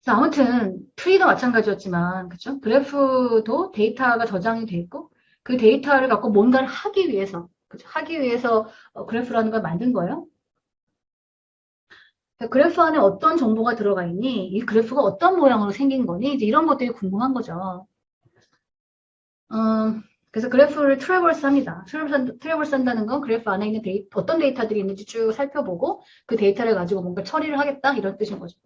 자, 아무튼 트리도 마찬가지였지만, 그쵸? 그래프도 데이터가 저장이 돼 있고, 그 데이터를 갖고 뭔가를 하기 위해서, 그쵸? 하기 위해서 그래프라는 걸 만든 거예요. 그래프 안에 어떤 정보가 들어가 있니? 이 그래프가 어떤 모양으로 생긴 거니? 이제 이런 것들이 궁금한 거죠. 그래서 그래프를 트래버스 합니다. 트래버스 한다는 건 그래프 안에 있는 어떤 데이터들이 있는지 쭉 살펴보고 그 데이터를 가지고 뭔가 처리를 하겠다 이런 뜻인 거죠.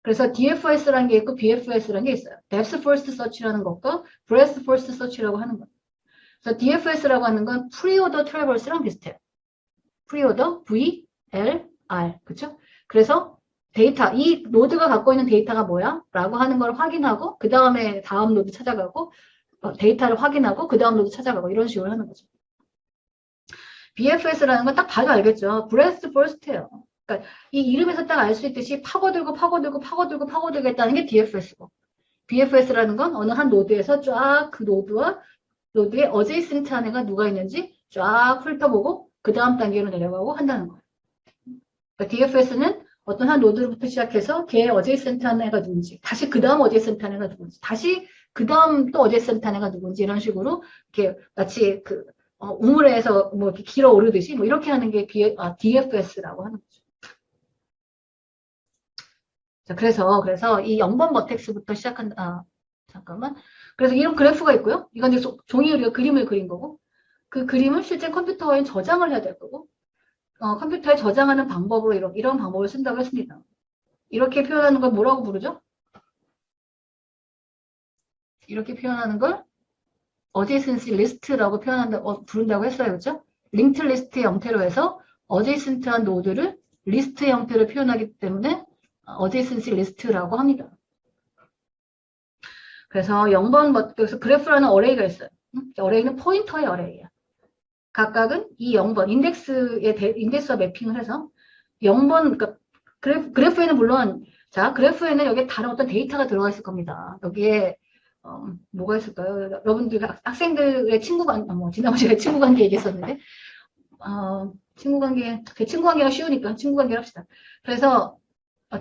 그래서 DFS라는 게 있고 BFS라는 게 있어요. Depth First Search라는 것과 Breadth First Search라고 하는 거예요. 그래서 DFS라고 하는 건 Pre-Order Traverse랑 비슷해요. Pre-Order, V, L, R. 그쵸? 그래서 데이터, 이 노드가 갖고 있는 데이터가 뭐야? 라고 하는 걸 확인하고 그 다음에 다음 노드 찾아가고 데이터를 확인하고 그 다음 노드 찾아가고 이런 식으로 하는 거죠. BFS라는 건 딱 봐도 알겠죠. Breadth First예요. 그러니까 이 이름에서 딱 알 수 있듯이 파고들고 파고들고 파고들고 파고들겠다는 게 DFS고 BFS라는 건 어느 한 노드에서 쫙 그 노드와 노드의 어제이센트한 애가 누가 있는지 쫙 훑어보고 그 다음 단계로 내려가고 한다는 거예요. 그러니까 DFS는 어떤 한 노드부터 시작해서 걔의 어제이센트한 애가 누군지, 다시 그 다음 어제이센트한 애가 누군지, 다시 그 다음 또 어제이센트한 애가 누군지 이런 식으로 이렇게 마치 그 우물에서 뭐 이렇게 길어 오르듯이 뭐 이렇게 하는 게 DFS라고 하는 거죠. 자, 그래서 이 0번 버텍스부터 잠깐만. 그래서 이런 그래프가 있고요. 이건 이제 종이 우리가 그림을 그린 거고, 그 그림을 실제 컴퓨터에 저장을 해야 될 거고, 컴퓨터에 저장하는 방법으로 이런 방법을 쓴다고 했습니다. 이렇게 표현하는 걸 뭐라고 부르죠? 이렇게 표현하는 걸 어제이센시 리스트라고 부른다고 했어요. 그죠? 링트 리스트 형태로 해서 어제이센트한 노드를 리스트 형태로 표현하기 때문에 어제이센시 리스트라고 합니다. 그래서 그래서 그래프라는 어레이가 있어요. 어레이는 포인터의 어레이야. 각각은 이 0번, 인덱스와 매핑을 해서 0번, 그러니까 그래프에는 물론, 자, 그래프에는 여기에 다른 어떤 데이터가 들어가 있을 겁니다. 여기에, 뭐가 있을까요? 여러분들, 학생들의 지난번에 제가 친구 관계 얘기했었는데, 친구 관계가 쉬우니까 친구 관계를 합시다. 그래서,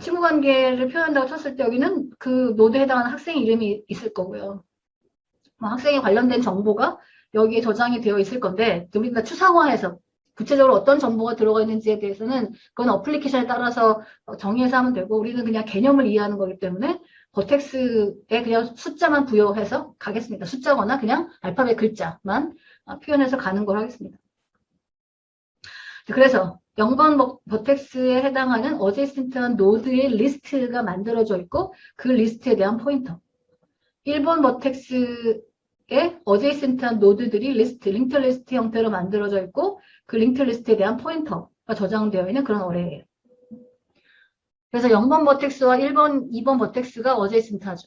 친구 관계를 표현한다고 쳤을 때 여기는 그 노드에 해당하는 학생 이름이 있을 거고요. 학생에 관련된 정보가 여기에 저장이 되어 있을 건데 우리가 추상화해서 구체적으로 어떤 정보가 들어가 있는지에 대해서는 그건 어플리케이션에 따라서 정의해서 하면 되고 우리는 그냥 개념을 이해하는 거기 때문에 버텍스에 그냥 숫자만 부여해서 가겠습니다. 숫자거나 그냥 알파벳 글자만 표현해서 가는 걸 하겠습니다. 그래서 0번 버텍스에 해당하는 어제이센트한 노드의 리스트가 만들어져 있고 그 리스트에 대한 포인터 1번 버텍스에 어제이센트한 노드들이 링크 리스트 형태로 만들어져 있고 그 링크 리스트에 대한 포인터가 저장되어 있는 그런 어레이예요. 그래서 0번 버텍스와 1번, 2번 버텍스가 어제이센트하죠.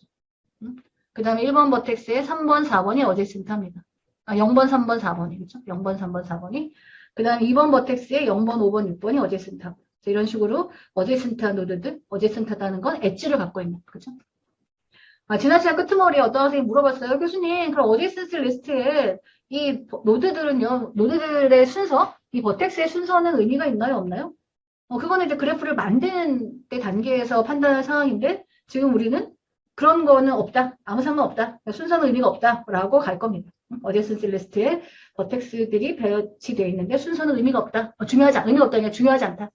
그 다음에 1번 버텍스에 3번, 4번이 어제이센트합니다. 0번, 3번, 4번이 그렇죠? 0번, 3번, 4번이 그 다음에 2번 버텍스에 0번, 5번, 6번이 어제이센트하고 이런 식으로 어제이센트한 노드들, 어제이센트하다는 건 엣지를 갖고 있는 그렇죠? 지난 시간 끄트머리에 어떤 선생님이 물어봤어요. 교수님, 그럼 어제이센스 리스트에 이 노드들은요, 노드들의 순서, 이 버텍스의 순서는 의미가 있나요, 없나요? 그거는 이제 그래프를 만드는 때 단계에서 판단할 상황인데, 지금 우리는 그런 거는 없다. 아무 상관없다. 순서는 의미가 없다라고 갈 겁니다. 어제이센스 리스트에 버텍스들이 배치되어 있는데 순서는 의미가 없다. 의미가 없다. 그냥 중요하지 않다.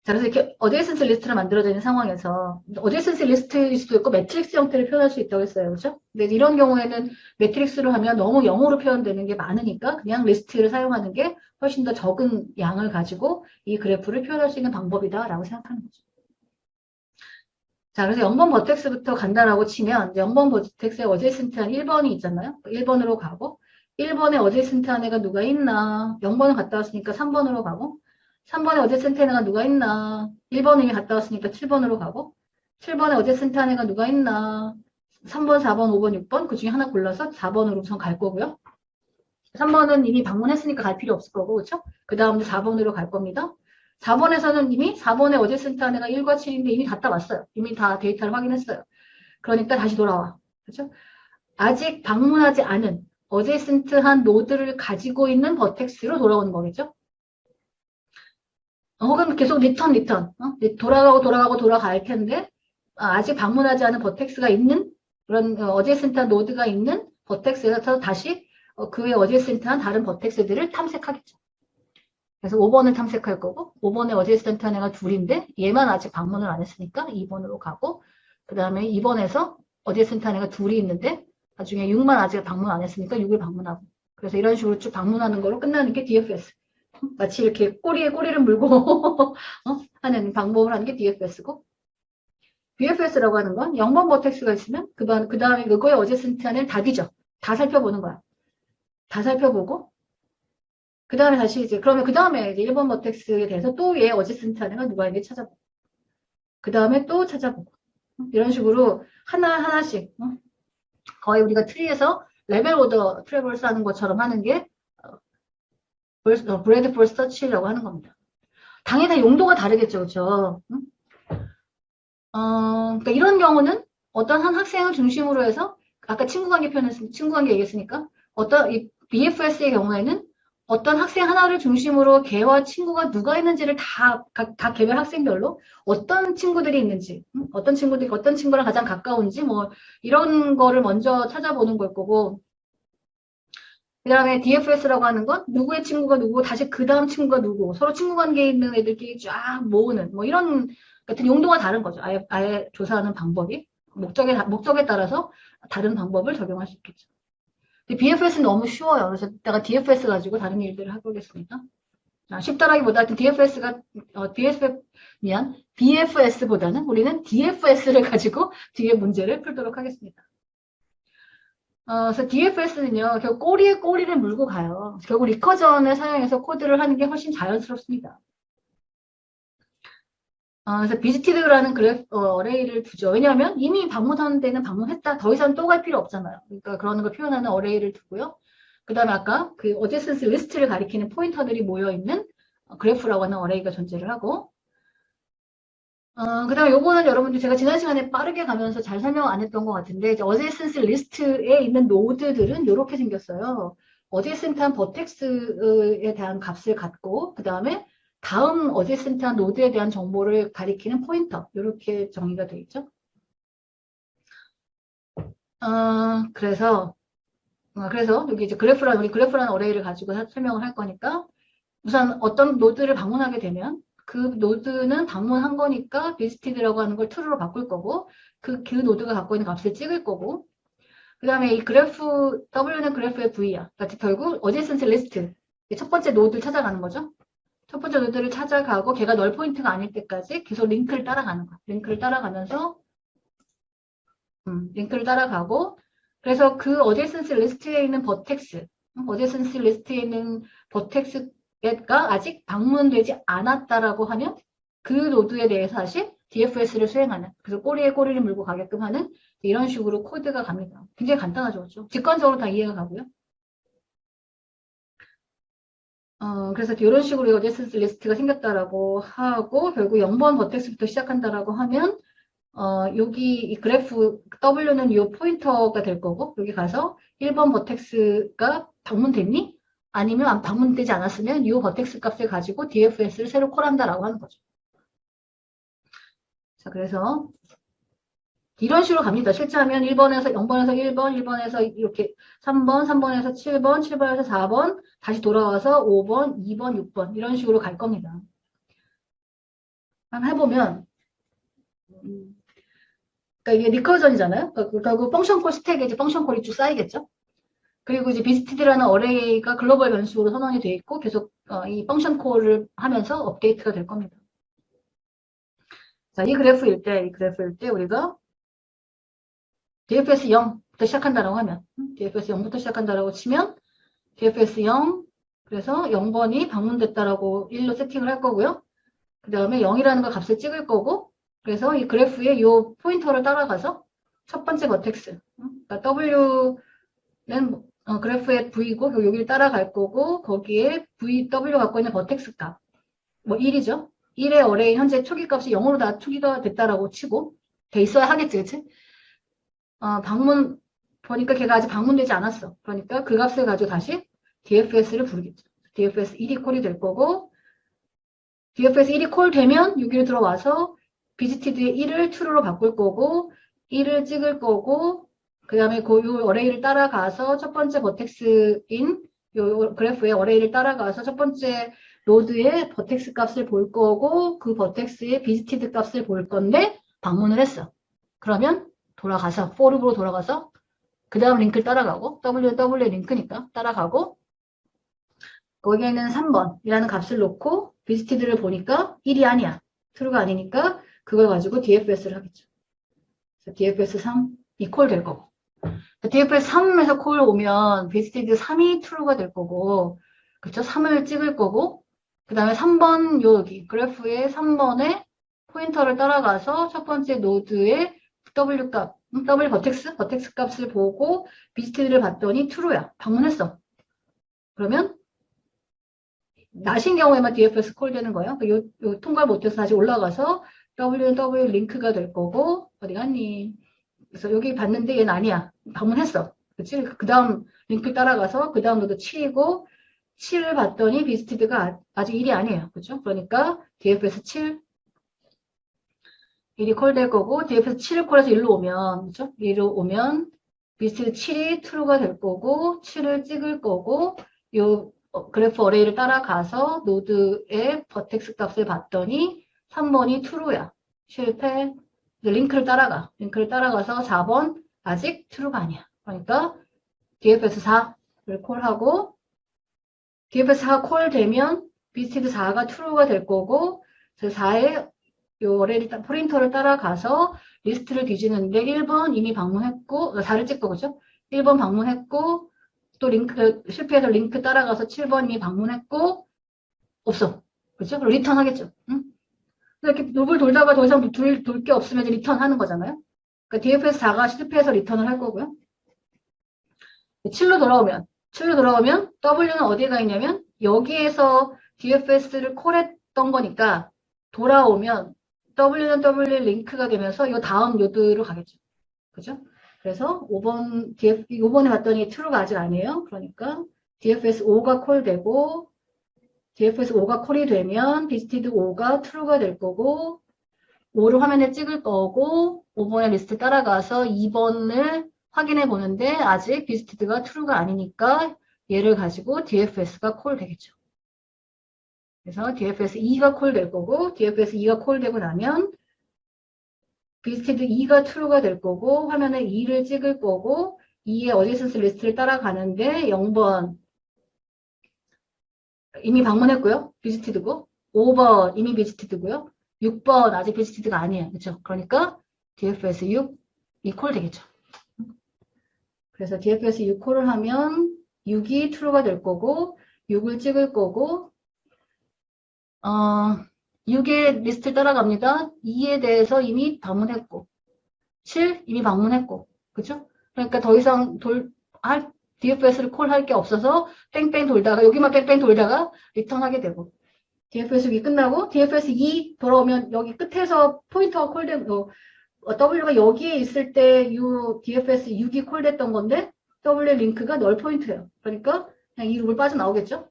자, 그래서 이렇게 어제이센스 리스트를 만들어져 있는 상황에서 어제이센스 리스트일 수도 있고 매트릭스 형태를 표현할 수 있다고 했어요. 그렇죠? 근데 이런 경우에는 매트릭스로 하면 너무 영어로 표현되는 게 많으니까 그냥 리스트를 사용하는 게 훨씬 더 적은 양을 가지고 이 그래프를 표현할 수 있는 방법이다라고 생각하는 거죠. 자, 그래서 0번 버텍스부터 간다라고 치면 0번 버텍스에 어제이센트한 1번이 있잖아요. 1번으로 가고 1번에 어제이센트한 애가 누가 있나 0번을 갔다 왔으니까 3번으로 가고 3번에 어제센트 애가 누가 있나 1번 이미 갔다 왔으니까 7번으로 가고 7번에 어제센트 애가 누가 있나 3번, 4번, 5번, 6번 그 중에 하나 골라서 4번으로 우선 갈 거고요. 3번은 이미 방문했으니까 갈 필요 없을 거고 그렇죠? 그 다음도 4번으로 갈 겁니다. 4번에서는 이미 4번에 어제센트 애가 1과 7인데 이미 갔다 왔어요. 이미 다 데이터를 확인했어요. 그러니까 다시 돌아와. 그렇죠? 아직 방문하지 않은 어제센트한 노드를 가지고 있는 버텍스로 돌아오는 거겠죠? 혹은 계속 리턴, 돌아가고 돌아갈 텐데, 아직 방문하지 않은 버텍스가 있는, 그런 어제센트한 노드가 있는 버텍스에서 다시 그 외 어제센트한 다른 버텍스들을 탐색하겠죠. 그래서 5번을 탐색할 거고, 5번에 어제센트한 애가 둘인데, 얘만 아직 방문을 안 했으니까 2번으로 가고, 그 다음에 2번에서 어제센트한 애가 둘이 있는데, 나중에 6만 아직 방문 안 했으니까 6을 방문하고. 그래서 이런 식으로 쭉 방문하는 거로 끝나는 게 DFS. 마치 이렇게 꼬리에 꼬리를 물고 하는 방법을 하는 게 DFS고, BFS라고 하는 건 0번 버텍스가 있으면 그 다음에 그거의 어제센트한을 다 뒤져. 다 살펴보는 거야. 다 살펴보고, 그 다음에 다시 이제, 그러면 그 다음에 이제 1번 버텍스에 대해서 또 얘 어제센트한가 누가 있는지 찾아보고, 그 다음에 또 찾아보고, 이런 식으로 하나하나씩, 거의 우리가 트리에서 레벨 오더 트래버스 하는 것처럼 하는 게, 브레드 폴 서치라고 하는 겁니다. 당연히 다 용도가 다르겠죠, 그렇죠? 그러니까 이런 경우는 어떤 한 학생을 중심으로 해서 아까 친구 관계 얘기했으니까 이 BFS의 경우에는 어떤 학생 하나를 중심으로 걔와 친구가 누가 있는지를 다 개별 학생별로 어떤 친구들이 있는지, 어떤 친구랑 가장 가까운지 뭐 이런 거를 먼저 찾아보는 걸 거고, 그 다음에 DFS라고 하는 건 누구의 친구가 누구고 다시 그 다음 친구가 누구고 서로 친구 관계에 있는 애들끼리 쫙 모으는 뭐 이런 같은 용도가 다른 거죠. 아예 조사하는 방법이 목적에 따라서 다른 방법을 적용할 수 있겠죠. 근데 BFS는 너무 쉬워요. 그래서 이따가 DFS 가지고 다른 일들을 해보겠습니다. 쉽다라기보다 하여튼 BFS보다는 우리는 DFS를 가지고 뒤에 문제를 풀도록 하겠습니다. 그래서 DFS는요, 결국 꼬리에 꼬리를 물고 가요. 결국 리커전을 사용해서 코드를 하는 게 훨씬 자연스럽습니다. 그래서 비지티드라는 어레이를 두죠. 왜냐하면 이미 방문하는 데는 방문했다. 더 이상 또 갈 필요 없잖아요. 그러니까 그러는 걸 표현하는 어레이를 두고요. 그 다음에 아까 그 어제센스 리스트를 가리키는 포인터들이 모여있는 그래프라고 하는 어레이가 존재를 하고, 그 다음에 요거는 여러분들 제가 지난 시간에 빠르게 가면서 잘 설명 안 했던 것 같은데, 이제 어제센스 리스트에 있는 노드들은 이렇게 생겼어요. 어제센트한 버텍스에 대한 값을 갖고, 그 다음에 다음 어제센트한 노드에 대한 정보를 가리키는 포인터, 이렇게 정의가 되어 있죠. 그래서 여기 이제 우리 그래프라는 어레이를 가지고 설명을 할 거니까, 우선 어떤 노드를 방문하게 되면 그 노드는 방문한 거니까 비스티드라고 하는 걸 true로 바꿀 거고 그 노드가 갖고 있는 값을 찍을 거고 그 다음에 이 그래프 W는 그래프의 V야. 그러니까 결국 어제센스 리스트 첫 번째 노드를 찾아가는 거죠. 첫 번째 노드를 찾아가고 걔가 널 포인트가 아닐 때까지 계속 링크를 따라가는 거야. 링크를 따라가면서 링크를 따라가고 그래서 그 어제센스 리스트에 있는 버텍스 어제센스 리스트에 있는 버텍스 가 아직 방문되지 않았다라고 하면 그 노드에 대해서 다시 DFS를 수행하는 그래서 꼬리에 꼬리를 물고 가게끔 하는 이런 식으로 코드가 갑니다. 굉장히 간단하죠. 그렇죠? 직관적으로 다 이해가 가고요. 그래서 이런 식으로 어제센스 리스트가 생겼다라고 하고 결국 0번 버텍스부터 시작한다라고 하면 여기 이 그래프 W는 이 포인터가 될 거고 여기 가서 1번 버텍스가 방문됐니? 아니면 방문되지 않았으면 이 버텍스 값을 가지고 DFS를 새로 콜한다라고 하는 거죠. 자, 그래서 이런 식으로 갑니다. 실제 하면 1번에서 0번에서 1번, 1번에서 이렇게 3번, 3번에서 7번, 7번에서 4번, 다시 돌아와서 5번, 2번, 6번 이런 식으로 갈 겁니다. 한번 해보면 그러니까 이게 리커전이잖아요. 그러니까 결국 펑션콜 스택에 이제 펑션콜이 쭉 쌓이겠죠. 그리고 이제 비스티드라는 어레이가 글로벌 변수로 선언이 돼 있고 계속 이 펑션 콜을 하면서 업데이트가 될 겁니다. 자, 이 그래프일 때 우리가 DFS 0부터 시작한다라고 하면 DFS 0부터 시작한다라고 치면 DFS 0 그래서 0번이 방문됐다라고 1로 세팅을 할 거고요. 그 다음에 0이라는 걸 값을 찍을 거고 그래서 이 그래프에 이 포인터를 따라가서 첫 번째 버텍스 그러니까 W는 그래프의 V고 여기를 따라갈 거고 거기에 W 갖고 있는 버텍스 값 뭐 1이죠. 1의 어레이 현재 초기 값이 0으로 다 초기가 됐다라고 치고 돼 있어야 하겠지, 그치? 보니까 걔가 아직 방문되지 않았어. 그러니까 그 값을 가지고 다시 DFS를 부르겠죠. DFS 1이 콜이 될 거고 DFS 1이 콜 되면 여기로 들어와서 visited의 1을 true로 바꿀 거고 1을 찍을 거고 그 다음에 요 어레이를 따라가서 첫 번째 버텍스인 요 그래프의 어레이를 따라가서 첫 번째 노드의 버텍스 값을 볼 거고 그 버텍스의 visited 값을 볼 건데 방문을 했어. 그러면 돌아가서 for loop으로 돌아가서 그 다음 링크를 따라가고 W 링크니까 따라가고 거기에는 3번이라는 값을 놓고 visited를 보니까 1이 아니야. true가 아니니까 그걸 가지고 DFS를 하겠죠. 그래서 DFS 3이 콜 될 거고 DFS 3에서 콜 오면 visited 3이 true가 될 거고 그쵸? 3을 찍을 거고 그 다음에 3번 여기 그래프의 3번에 포인터를 따라가서 첫 번째 노드의 W 값, W 버텍스 값을 보고 visited를 봤더니 true야. 방문했어. 그러면 낮인 경우에만 DFS 콜 되는 거예요. 요 통과를 못해서 다시 올라가서 W 링크가 될 거고 어디 갔니? 그래서 여기 봤는데 얘는 아니야. 방문했어. 그치? 그 다음 링크 따라가서 그 다음 노드 7이고 7을 봤더니 비스티드가 아직 1이 아니에요. 그죠? 그러니까 DFS 7 1이 콜 될 거고 DFS 7을 콜해서 1로 오면 그죠? 1로 오면 비스티드 7이 true가 될 거고 7을 찍을 거고 요 그래프 어레이를 따라가서 노드의 버텍스 값을 봤더니 3번이 true야. 실패. 링크를 따라가서 4번 아직 true가 아니야. 그러니까 DFS 4를 콜하고 DFS 4가 콜되면 visited 4가 true가 될 거고 그 4의 요 어레이 포인터를 따라가서 리스트를 뒤지는데 1번 이미 방문했고 4를 찍고 그죠? 1번 방문했고 또 링크 실패해서 링크 따라가서 7번 이미 방문했고 없어. 그죠? 그럼 리턴 하겠죠. 응? 이렇게 룹을 돌다가 더 이상 돌 게 없으면 이제 리턴 하는 거잖아요. 그러니까 DFS 4가 실패해서 리턴을 할 거고요. 7로 돌아오면 W는 어디에 가 있냐면 여기에서 DFS를 콜했던 거니까 돌아오면 W는 W 링크가 되면서 이 다음 노드로 가겠죠. 그죠? 그래서 5번에 봤더니 true가 아직 아니에요. 그러니까 DFS 5가 콜되고 DFS 5가 콜이 되면 visited 5가 true가 될 거고 5를 화면에 찍을 거고 5번의 리스트 따라가서 2번을 확인해 보는데 아직 visited가 true가 아니니까 얘를 가지고 DFS가 콜 되겠죠. 그래서 DFS 2가 콜 될 거고 DFS 2가 콜 되고 나면 visited 2가 true가 될 거고 화면에 2를 찍을 거고 2의 adjacent 리스트를 따라가는데 0번 이미 방문했고요. visited고 5번 이미 visited고요. 6번 아직 visited가 아니에요. 그렇죠? 그러니까 DFS 6이 콜 되겠죠. 그래서 DFS 6 콜을 하면 6이 true가 될 거고 6을 찍을 거고 6의 리스트를 따라갑니다. 2에 대해서 이미 방문했고 7 이미 방문했고 그렇죠? 그러니까 더 이상 DFS를 콜할 게 없어서 뺑뺑 돌다가 여기만 뺑뺑 돌다가 리턴하게 되고 DFS 6이 끝나고 DFS 2 돌아오면 여기 끝에서 포인터가 콜된 W가 여기에 있을 때 이 DFS 6이 콜됐던 건데 W 링크가 널 포인트예요. 그러니까 그냥 이 룹을 빠져나오겠죠.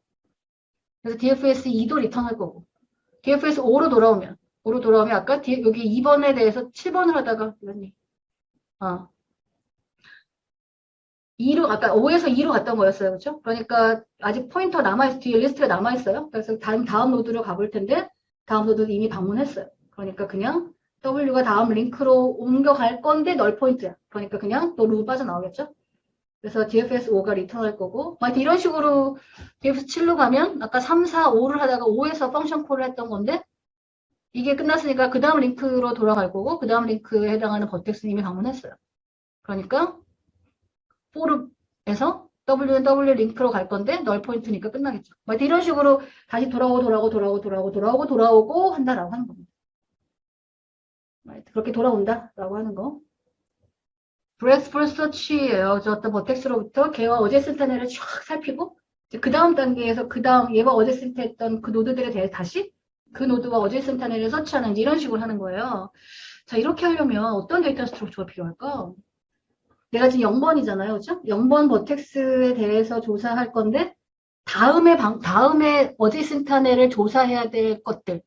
그래서 DFS 2도 리턴할 거고 DFS 5로 돌아오면 아까 여기 2번에 대해서 7번을 하다가 2로 아까 5에서 2로 갔던 거였어요. 그렇죠? 그러니까 아직 포인터 뒤에 리스트가 남아있어요. 그래서 다음 노드로 가볼 텐데 다음 노드는 이미 방문했어요. 그러니까 그냥 W가 다음 링크로 옮겨갈 건데 널 포인트야. 그러니까 그냥 또 루 빠져나오겠죠? 그래서 DFS 5가 리턴할 거고 이런 식으로 DFS 7로 가면 아까 3, 4, 5를 하다가 5에서 펑션 콜을 했던 건데 이게 끝났으니까 그 다음 링크로 돌아갈 거고 그 다음 링크에 해당하는 버텍스는 이미 방문했어요. 그러니까 포룹에서 W는 W 링크로 갈 건데 널 포인트니까 끝나겠죠. 이런 식으로 다시 돌아오고 한다라고 하는 겁니다. 그렇게 돌아온다라고 하는 거. 브레스풀 서치예요. 저 어떤 버텍스로부터 걔와 어제센터네를 쫙 살피고 그 다음 단계에서 얘가 어제센터 했던 그 노드들에 대해 다시 그 노드와 어제센터네를 서치하는 이런 식으로 하는 거예요. 자, 이렇게 하려면 어떤 데이터 스트럭처가 필요할까? 내가 지금 0번이잖아요. 그렇죠? 0번 버텍스에 대해서 조사할 건데 다음에 어제센터네를 조사해야 될 것들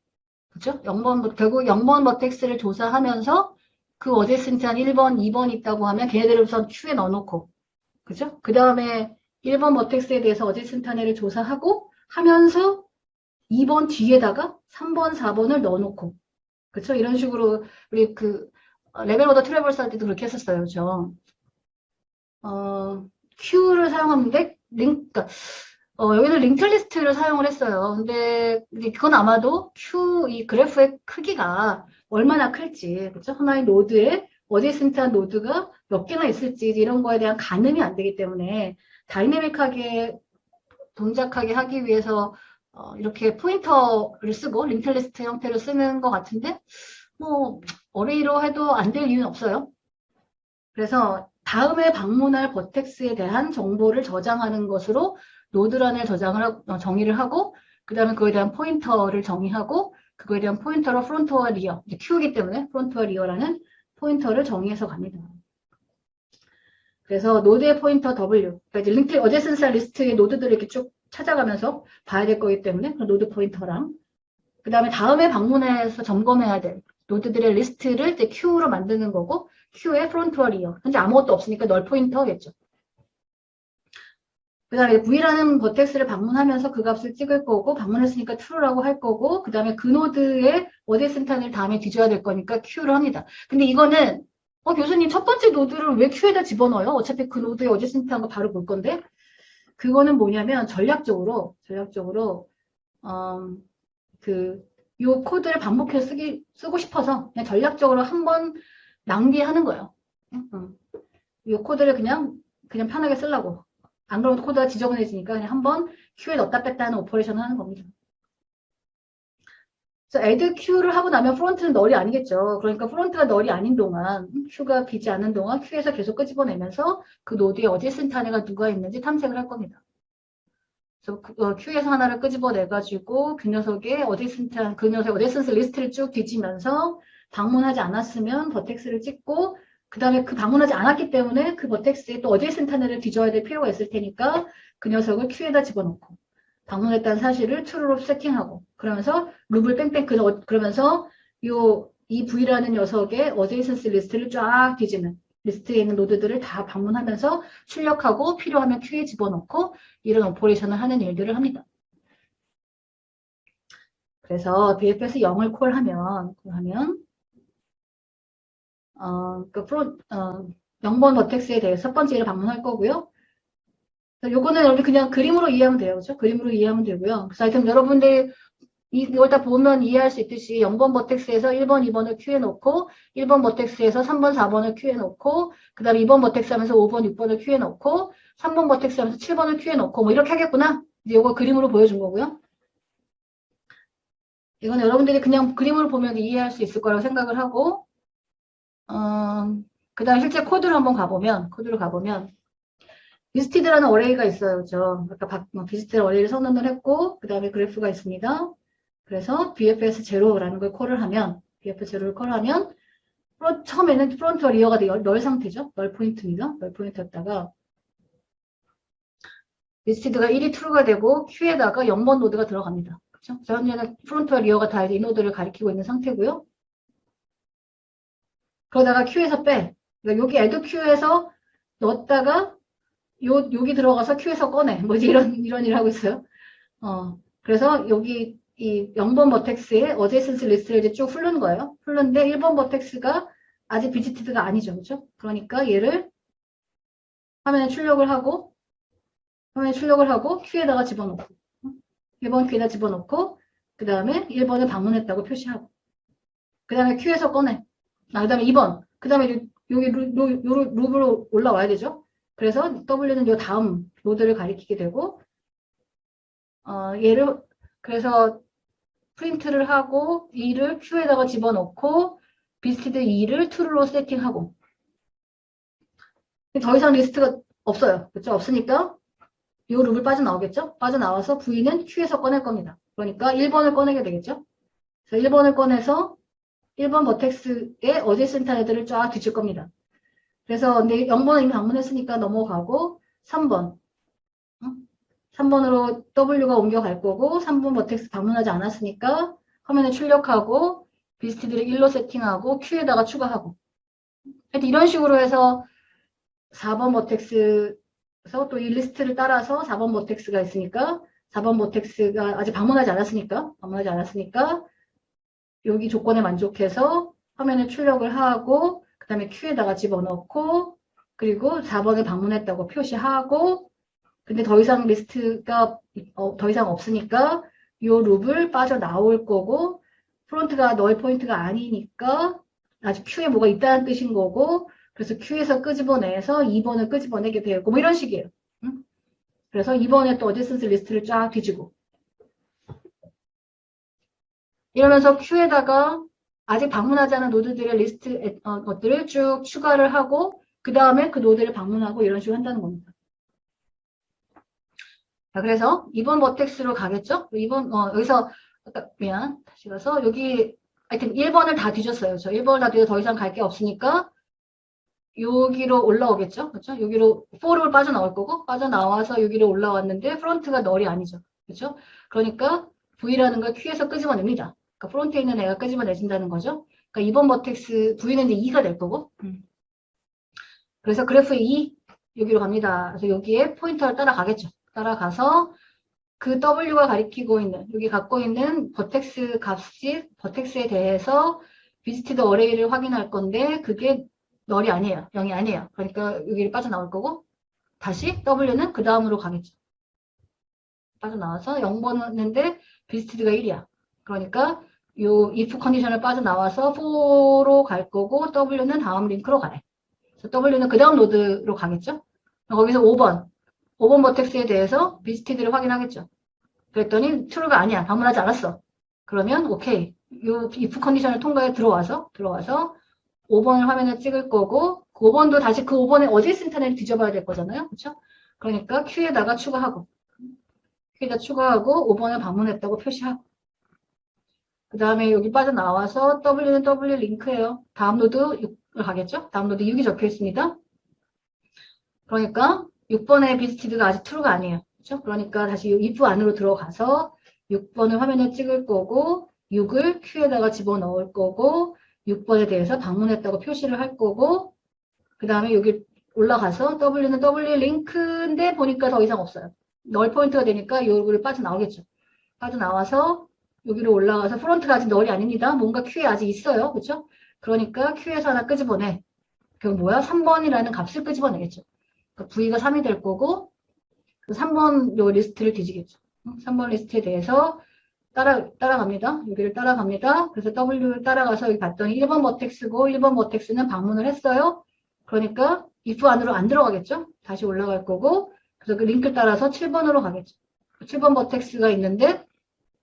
그죠? 결국 0번 버텍스를 조사하면서 그 어제슨트한 1번, 2번 있다고 하면 걔네들을 우선 큐에 넣어놓고, 그죠? 그 다음에 1번 버텍스에 대해서 어제슨트한 애를 조사하고 하면서 2번 뒤에다가 3번, 4번을 넣어놓고, 그쵸? 이런 식으로 우리 레벨 오더 트래블스 할 때도 그렇게 했었어요. 그죠? Q를 사용하는데, 여기는 링크 리스트를 사용을 했어요. 근데 그건 아마도 이 그래프의 크기가 얼마나 클지, 그쵸? 하나의 노드에 어제슨트한 노드가 몇 개나 있을지 이런 거에 대한 가늠이 안 되기 때문에 다이내믹하게 동작하게 하기 위해서 이렇게 포인터를 쓰고 링크 리스트 형태를 쓰는 것 같은데 뭐 어레이로 해도 안 될 이유는 없어요. 그래서 다음에 방문할 버텍스에 대한 정보를 저장하는 것으로 노드란에 정의를 하고 그 다음에 그거에 대한 포인터를 정의하고 그거에 대한 포인터로 프론트와 리어, 이제 Q이기 때문에 프론트와 리어라는 포인터를 정의해서 갑니다. 그래서 노드의 포인터 W, 그러니까 이제 링크 어제슨스 리스트의 노드들을 이렇게 쭉 찾아가면서 봐야 될 거기 때문에 그 노드 포인터랑 그 다음에 다음에 방문해서 점검해야 될 노드들의 리스트를 이제 Q로 만드는 거고 Q의 프론트와 리어. 현재 아무것도 없으니까 널 포인터겠죠. 그 다음에 V라는 버텍스를 방문하면서 그 값을 찍을 거고 방문했으니까 true라고 할 거고 그 다음에 그 노드의 어제슨트를 다음에 뒤져야 될 거니까 Q를 합니다. 근데 이거는 교수님 첫 번째 노드를 왜 Q에다 집어넣어요? 어차피 그 노드의 어제슨트한 거 바로 볼 건데 그거는 뭐냐면 전략적으로 요 코드를 반복해서 쓰고 싶어서 그냥 전략적으로 한번 낭비하는 거예요. 요 코드를 그냥 편하게 쓰려고. 안 그러면 코드가 지저분해지니까 그냥 한번 Q에 넣었다 뺐다 하는 오퍼레이션을 하는 겁니다. 그래서 add Q를 하고 나면 프론트는 널이 아니겠죠. 그러니까 프론트가 널이 아닌 동안 Q가 비지 않는 동안 Q에서 계속 끄집어내면서 그 노드에 어제슨트 안에가 누가 있는지 탐색을 할 겁니다. 그래서 Q에서 하나를 끄집어내가지고 그 녀석의 어제슨트 리스트를 쭉 뒤지면서 방문하지 않았으면 버텍스를 찍고 그 다음에 그 방문하지 않았기 때문에 그 버텍스에 또 어제슨트 하나를 뒤져야 될 필요가 있을 테니까 그 녀석을 Q에다 집어넣고 방문했다는 사실을 true로 세팅하고 그러면서 룹을 뺑뺑 그러면서 이 V라는 녀석의 어제이슨스 리스트를 쫙 뒤지는 리스트에 있는 노드들을 다 방문하면서 출력하고 필요하면 Q에 집어넣고 이런 오퍼레이션을 하는 일들을 합니다. 그래서 BFS 0을 콜하면 0번 버텍스에 대해서 첫 번째 일을 방문할 거고요. 요거는 여기 그냥 그림으로 이해하면 돼요. 그죠? 그림으로 이해하면 되고요. 그래서 하여튼 여러분들 이걸 다 보면 이해할 수 있듯이 0번 버텍스에서 1번, 2번을 Q에 놓고 1번 버텍스에서 3번, 4번을 Q에 놓고 그 다음에 2번 버텍스 하면서 5번, 6번을 Q에 놓고 3번 버텍스 하면서 7번을 Q에 놓고 뭐 이렇게 하겠구나. 이제 이거 그림으로 보여준 거고요. 이건 여러분들이 그냥 그림으로 보면 이해할 수 있을 거라고 생각을 하고 그 다음에 실제 코드를 한번 가보면 비스티드라는 어레이가 있어요. 그죠? 아까 비스티드 어레이를 선언을 했고 그 다음에 그래프가 있습니다. 그래서 BFS 제로라는 걸 콜을 하면 BFS 제로를 콜하면 처음에는 프론트와 리어가 널 상태죠. 널 포인트입니다. 널 포인트였다가 리스티드가 1이 true가 되고 Q에다가 0번 노드가 들어갑니다. 그렇죠? 현재는 프론트와 리어가 다 이 노드를 가리키고 있는 상태고요. 그러다가 Q에서 빼. 그러니까 여기 add Q에서 넣었다가 여기 들어가서 Q에서 꺼내. 뭐지 이런 일을 하고 있어요. 그래서 여기 이 0번 버텍스에 어제슨스 리스트를 이제 쭉 훑는 거예요. 훑는데 1번 버텍스가 아직 비지티드가 아니죠. 그렇죠? 그러니까 얘를 화면에 출력을 하고 Q에다가 집어넣고 1번 Q에다 집어넣고 그 다음에 1번을 방문했다고 표시하고 그 다음에 Q에서 꺼내. 그 다음에 2번 그 다음에 여기 룹으로 올라와야 되죠. 그래서 W는 요 다음 노드를 가리키게 되고 얘를 그래서 프린트를 하고 2를 Q에다가 집어넣고 비스티드 2를 true로 세팅하고 더 이상 리스트가 없어요. 그렇죠? 없으니까 이 룹을 빠져나오겠죠? 빠져나와서 V는 Q에서 꺼낼 겁니다. 그러니까 1번을 꺼내게 되겠죠? 그래서 1번을 꺼내서 1번 버텍스의 어제슨트 애들을 쫙 뒤질 겁니다. 그래서 근데 0번은 이미 방문했으니까 넘어가고 3번 3번으로 W가 옮겨갈 거고 3번 버텍스 방문하지 않았으니까 화면에 출력하고 비스티드를 1로 세팅하고 Q에다가 추가하고. 하여튼 이런 식으로 해서 4번 버텍스에서 또 이 리스트를 따라서 4번 버텍스가 있으니까 4번 버텍스가 아직 방문하지 않았으니까 여기 조건에 만족해서 화면에 출력을 하고 그 다음에 Q에다가 집어넣고 그리고 4번을 방문했다고 표시하고 근데 더 이상 리스트가 더 이상 없으니까 이 룹을 빠져나올 거고 프론트가 너의 포인트가 아니니까 아직 Q에 뭐가 있다는 뜻인 거고 그래서 Q에서 끄집어내서 2번을 끄집어내게 되고 뭐 이런 식이에요. 응? 그래서 2번에 또 어디센스 리스트를 쫙 뒤지고 이러면서 Q에다가 아직 방문하지 않은 노드들의 리스트 것들을 쭉 추가를 하고 그 다음에 그 노드를 방문하고 이런 식으로 한다는 겁니다. 자, 그래서 2번 버텍스로 가겠죠? 2번 여기서 다시 가서 여기 하여튼 1번을 다 뒤졌어요. 저 1번을 다 뒤져 더 이상 갈 게 없으니까 여기로 올라오겠죠? 그렇죠? 여기로 4를 빠져나올 거고 빠져나와서 여기로 올라왔는데 프론트가 널이 아니죠. 그렇죠? 그러니까 V라는 걸 Q에서 끄집어냅니다. 그러니까 프론트에 있는 애가 끄집어내진다는 거죠. 그러니까 2번 버텍스 V는 이제 2가 될 거고 그래서 그래프 2 여기로 갑니다. 그래서 여기에 포인터를 따라가겠죠. 따라가서 그 W가 가리키고 있는 여기 갖고 있는 버텍스 값이 버텍스에 대해서 비스티드 어레이를 확인할 건데 그게 널이 아니에요. 0이 아니에요. 그러니까 여기를 빠져나올 거고 다시 W는 그 다음으로 가겠죠. 빠져나와서 0번인데 비스티드가 1이야. 그러니까 요 if 컨디션을 빠져나와서 4로 갈 거고 W는 다음 링크로 가래. 그래서 W는 그 다음 노드로 가겠죠. 거기서 5번 버텍스에 대해서 비스티드를 확인하겠죠. 그랬더니 true가 아니야. 방문하지 않았어. 그러면 오케이. 요 if 컨디션을 통과해 들어와서 5번을 화면에 찍을 거고 그 5번도 다시 그 5번에 어제센터를 뒤져봐야 될 거잖아요. 그렇죠? 그러니까 Q에다가 추가하고 5번을 방문했다고 표시하고 그 다음에 여기 빠져나와서 W는 W 링크예요. 다음 노드 6을 가겠죠? 다음 노드 6이 적혀 있습니다. 그러니까 6번의 비스티드가 아직 true가 아니에요. 그렇죠? 그러니까 다시 if 안으로 들어가서 6번을 화면에 찍을 거고 6을 Q에다가 집어넣을 거고 6번에 대해서 방문했다고 표시를 할 거고 그 다음에 여기 올라가서 W는 W 링크인데 보니까 더 이상 없어요. 널 포인트가 되니까 여기를 빠져나오겠죠. 빠져나와서 여기로 올라가서 프론트가 아직 널이 아닙니다. 뭔가 Q에 아직 있어요. 그렇죠? 그러니까 Q에서 하나 끄집어내. 그럼 뭐야? 3번이라는 값을 끄집어내겠죠. 그러니까 V가 3이 될 거고 3번 요 리스트를 뒤지겠죠. 3번 리스트에 대해서 따라갑니다. 여기를 따라갑니다. 그래서 W를 따라가서 여기 봤더니 1번 버텍스고 1번 버텍스는 방문을 했어요. 그러니까 if 안으로 안 들어가겠죠. 다시 올라갈 거고 그래서 그 링크를 따라서 7번으로 가겠죠. 7번 버텍스가 있는데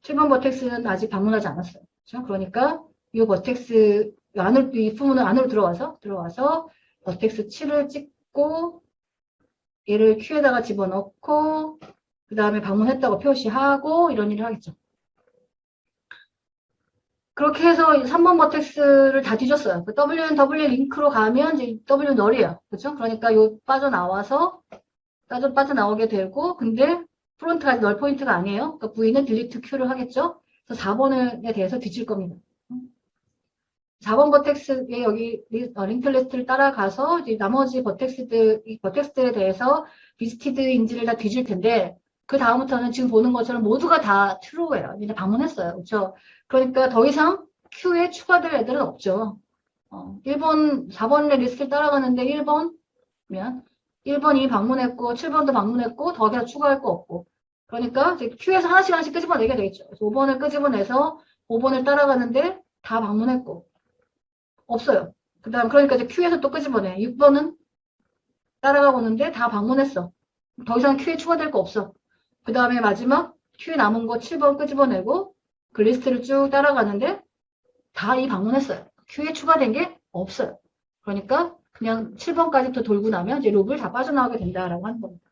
7번 버텍스는 아직 방문하지 않았어요. 그렇죠? 그러니까 이 버텍스 안으로 if 문을 안으로 들어와서 버텍스 7을 찍고 얘를 Q에다가 집어넣고 그 다음에 방문했다고 표시하고 이런 일을 하겠죠. 그렇게 해서 3번 버텍스를 다 뒤졌어요. 그 W는 W 링크로 가면 이제 W 널이에요. 그렇죠? 그러니까 요 빠져나오게 되고 근데 프론트가 널 포인트가 아니에요. 그러니까 V는 딜리트 Q를 하겠죠. 그래서 4번에 대해서 뒤질 겁니다. 4번 버텍스에 여기 링크 리스트를 따라가서 이제 나머지 버텍스들에 대해서 비스티드인지를 다 뒤질 텐데 그 다음부터는 지금 보는 것처럼 모두가 다 true예요. 이제 방문했어요. 그렇죠? 그러니까 더 이상 Q에 추가될 애들은 없죠. 4번의 리스트를 따라가는데 1번이 방문했고 7번도 방문했고 더 이상 추가할 거 없고 그러니까 이제 Q에서 하나씩 끄집어내게 되겠죠. 그래서 5번을 끄집어내서 5번을 따라가는데 다 방문했고 없어요. 그러니까 이제 Q에서 또 끄집어내. 6번은 따라가고 있는데 다 방문했어. 더 이상 Q에 추가될 거 없어. 그 다음에 마지막 Q에 남은 거 7번 끄집어내고 그 리스트를 쭉 따라가는데 다 이 방문했어요. Q에 추가된 게 없어요. 그러니까 그냥 7번까지 또 돌고 나면 이제 룹을 다 빠져나오게 된다라고 하는 겁니다.